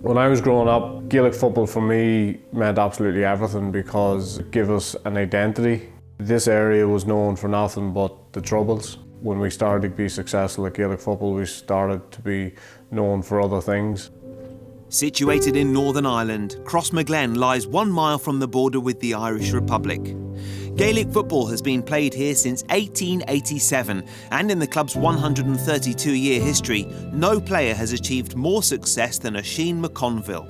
When I was growing up, Gaelic football for me meant absolutely everything because it gave us an identity. This area was known for nothing but the troubles. When we started to be successful at Gaelic football, we started to be known for other things. Situated in Northern Ireland, Crossmaglen lies 1 mile from the border with the Irish Republic. Gaelic football has been played here since 1887, and in the club's 132-year history, no player has achieved more success than Oisin McConville.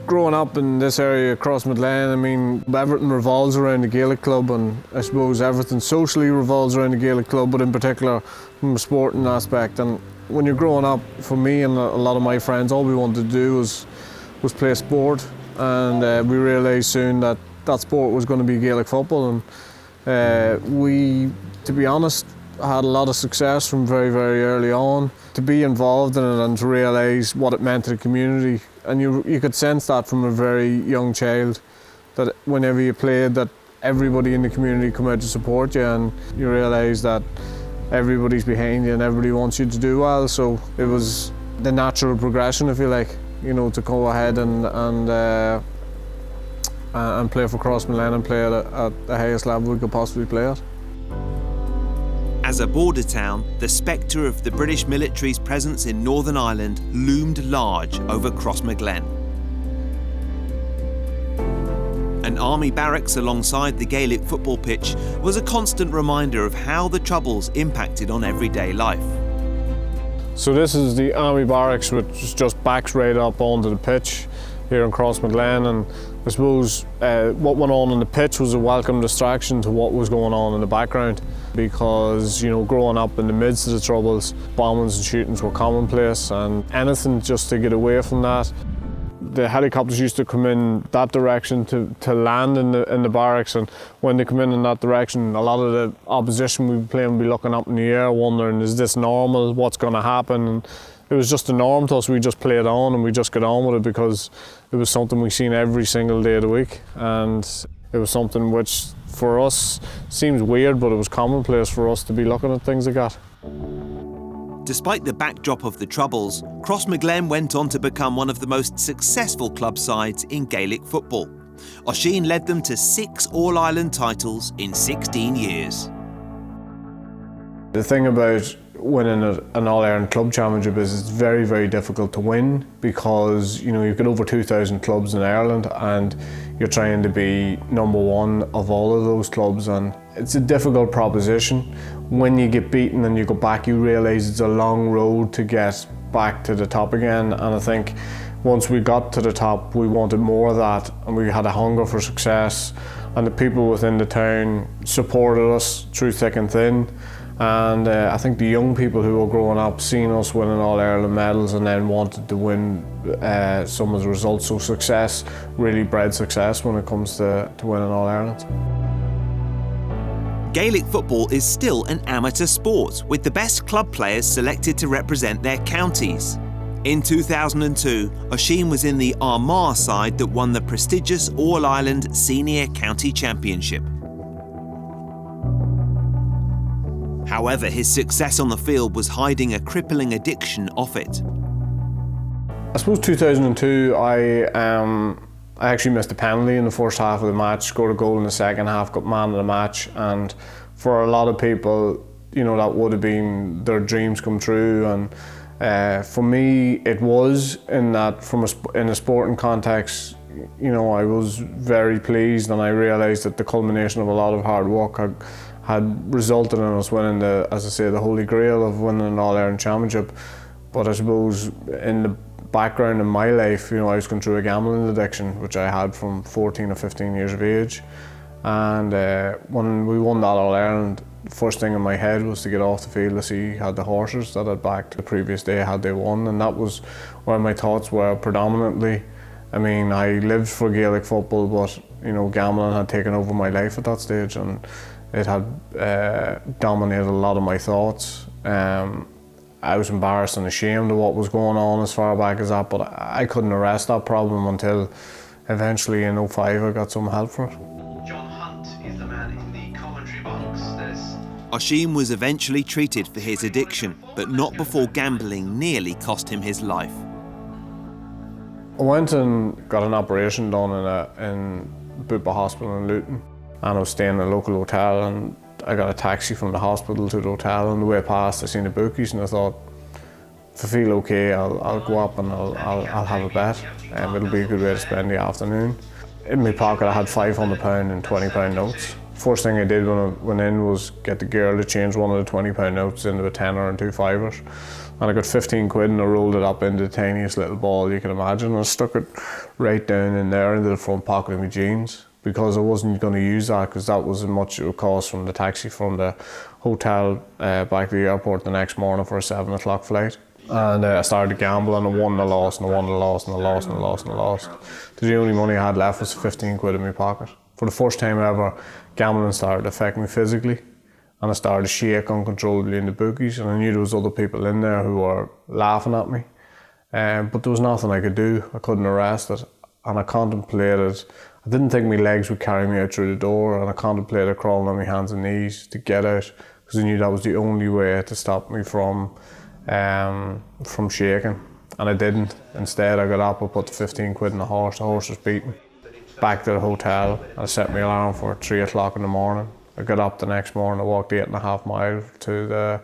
Growing up in this area, Crossmaglen, I mean, everything revolves around the Gaelic club, and I suppose everything socially revolves around the Gaelic club, but in particular from a sporting aspect. And when you're growing up, for me and a lot of my friends, all we wanted to do was play sport, and we realised soon that sport was going to be Gaelic football, and we, to be honest, had a lot of success from very, very early on. To be involved in it and to realise what it meant to the community, and you could sense that from a very young child, that whenever you played, that everybody in the community come out to support you, and you realise that everybody's behind you and everybody wants you to do well. So it was the natural progression, if you like, you know, to go ahead and play for Crossmaglen and play at the highest level we could possibly play at. As a border town, the spectre of the British military's presence in Northern Ireland loomed large over Crossmaglen. An army barracks alongside the Gaelic football pitch was a constant reminder of how the Troubles impacted on everyday life. So this is the army barracks, which just backs right up onto the pitch here in Crossmaglen, and I suppose what went on the pitch was a welcome distraction to what was going on in the background, because, you know, growing up in the midst of the Troubles, bombings and shootings were commonplace, and anything just to get away from that. The helicopters used to come in that direction to land in the barracks, and when they come in that direction, a lot of the opposition we'd be playing would be looking up in the air wondering, is this normal, what's going to happen? And it was just a norm to us. We just played on and we just got on with it because it was something we seen every single day of the week, and it was something which for us seems weird, but it was commonplace for us to be looking at things like that. Despite the backdrop of the Troubles, Crossmaglen went on to become one of the most successful club sides in Gaelic football. Oisin led them to 6 All-Ireland titles in 16 years. The thing about winning an All-Ireland Club Championship is it's very, very difficult to win, because, you know, you've got over 2,000 clubs in Ireland and you're trying to be number one of all of those clubs, and it's a difficult proposition. When you get beaten and you go back, you realise it's a long road to get back to the top again, and I think once we got to the top, we wanted more of that, and we had a hunger for success, and the people within the town supported us through thick and thin. And I think the young people who were growing up, seeing us winning All-Ireland medals and then wanted to win some of the results. So success really bred success when it comes to winning All-Ireland. Gaelic football is still an amateur sport, with the best club players selected to represent their counties. In 2002, Oisin was in the Armagh side that won the prestigious All-Ireland Senior County Championship. However, his success on the field was hiding a crippling addiction off it. I suppose 2002, I actually missed a penalty in the first half of the match, scored a goal in the second half, got man of the match, and for a lot of people, you know, that would have been their dreams come true. And for me, it was, in that in a sporting context, you know, I was very pleased, and I realised that the culmination of a lot of hard work had resulted in us winning as I say, the holy grail of winning an All-Ireland Championship. But I suppose in the background in my life, you know, I was going through a gambling addiction, which I had from 14 or 15 years of age. And when we won that All-Ireland, the first thing in my head was to get off the field to see had the horses that I'd backed the previous day, had they won. And that was where my thoughts were predominantly. I mean, I lived for Gaelic football, but, you know, gambling had taken over my life at that stage, and it had dominated a lot of my thoughts. I was embarrassed and ashamed of what was going on as far back as that, but I couldn't arrest that problem until eventually in 2005 I got some help for it. John Hunt is the man in the commentary box. Oisin was eventually treated for his addiction, but not before gambling nearly cost him his life. I went and got an operation done in Bupa Hospital in Luton, and I was staying in a local hotel, and I got a taxi from the hospital to the hotel. On the way past, I seen the bookies, and I thought, if I feel okay, I'll go up and I'll have a bet. It'll be a good way to spend the afternoon. In my pocket, I had £500 and £20 notes. First thing I did when I went in was get the girl to change one of the £20 notes into a tenner and two fivers. And I got 15 quid and I rolled it up into the tiniest little ball you can imagine. And I stuck it right down in there into the front pocket of my jeans, because I wasn't going to use that, because that was as much it would cost from the taxi from the hotel back to the airport the next morning for a 7 o'clock flight. And I started to gamble, and I won and I lost and I won and I lost and I lost and I lost and I lost. The only money I had left was 15 quid in my pocket. For the first time ever, gambling started to affect me physically, and I started to shake uncontrollably in the bookies, and I knew there was other people in there who were laughing at me. But there was nothing I could do. I couldn't arrest it, and I contemplated. I didn't think my legs would carry me out through the door, and I contemplated crawling on my hands and knees to get out, because I knew that was the only way to stop me from shaking. And I didn't. Instead, I got up, I put the 15 quid in the horse was beaten. Back to the hotel, I set my alarm for 3 o'clock in the morning. I got up the next morning, I walked 8.5 miles to the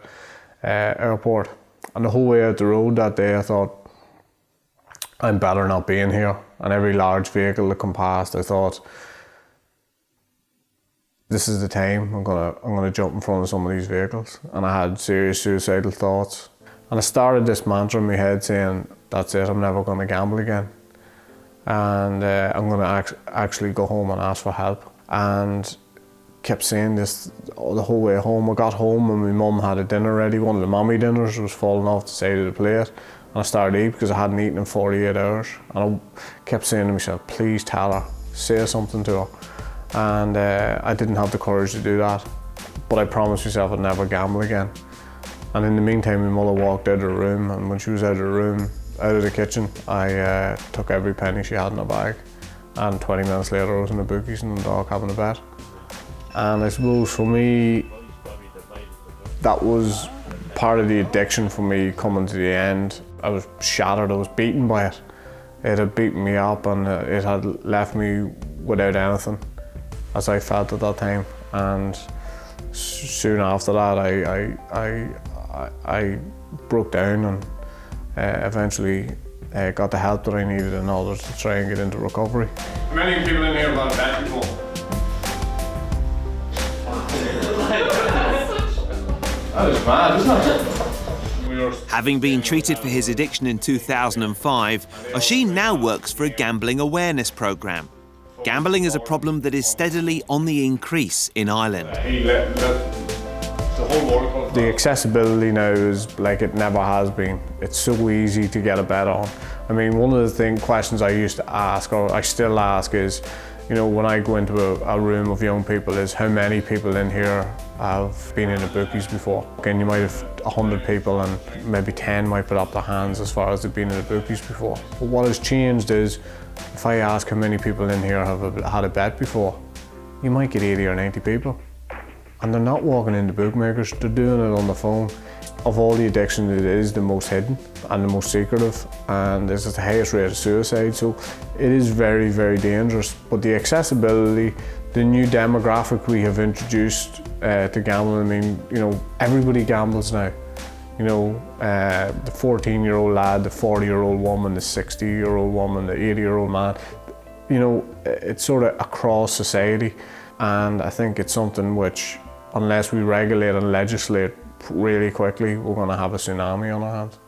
airport. And the whole way out the road that day, I thought, I'm better not being here. And every large vehicle that come past, I thought, this is the time, I'm gonna jump in front of some of these vehicles. And I had serious suicidal thoughts. And I started this mantra in my head saying, that's it, I'm never gonna gamble again. And I'm gonna actually go home and ask for help. And kept saying this the whole way home. I got home and my mum had a dinner ready. One of the mommy dinners was falling off the side of the plate. And I started to eat because I hadn't eaten in 48 hours. And I kept saying to myself, please tell her, say something to her. And I didn't have the courage to do that. But I promised myself I'd never gamble again. And in the meantime, my mother walked out of the room, and when she was out of the room, out of the kitchen, I took every penny she had in her bag. And 20 minutes later, I was in the bookies and the dog having a bet. And I suppose for me, that was part of the addiction for me coming to the end. I was shattered, I was beaten by it. It had beaten me up, and it had left me without anything, as I felt at that time. And soon after that, I broke down and eventually got the help that I needed in order to try and get into recovery. How many people in here have bet before? That is mad, isn't it? Having been treated for his addiction in 2005, Oisin now works for a gambling awareness programme. Gambling is a problem that is steadily on the increase in Ireland. The accessibility now is like it never has been. It's so easy to get a bet on. I mean, one of the questions I used to ask, or I still ask, is, you know, when I go into a room of young people, is how many people in here have been in the bookies before? And you might have 100 people and maybe 10 might put up their hands as far as they've been in the bookies before. But what has changed is, if I ask how many people in here have had a bet before, you might get 80 or 90 people. And they're not walking into bookmakers, they're doing it on the phone. Of all the addictions, it is the most hidden and the most secretive, and it's the highest rate of suicide, so it is very, very dangerous. But the accessibility, the new demographic we have introduced to gambling, I mean, you know, everybody gambles now. You know, the 14-year-old lad, the 40-year-old woman, the 60-year-old woman, the 80-year-old man, you know, it's sort of across society. And I think it's something which, unless we regulate and legislate really quickly, we're going to have a tsunami on our hands.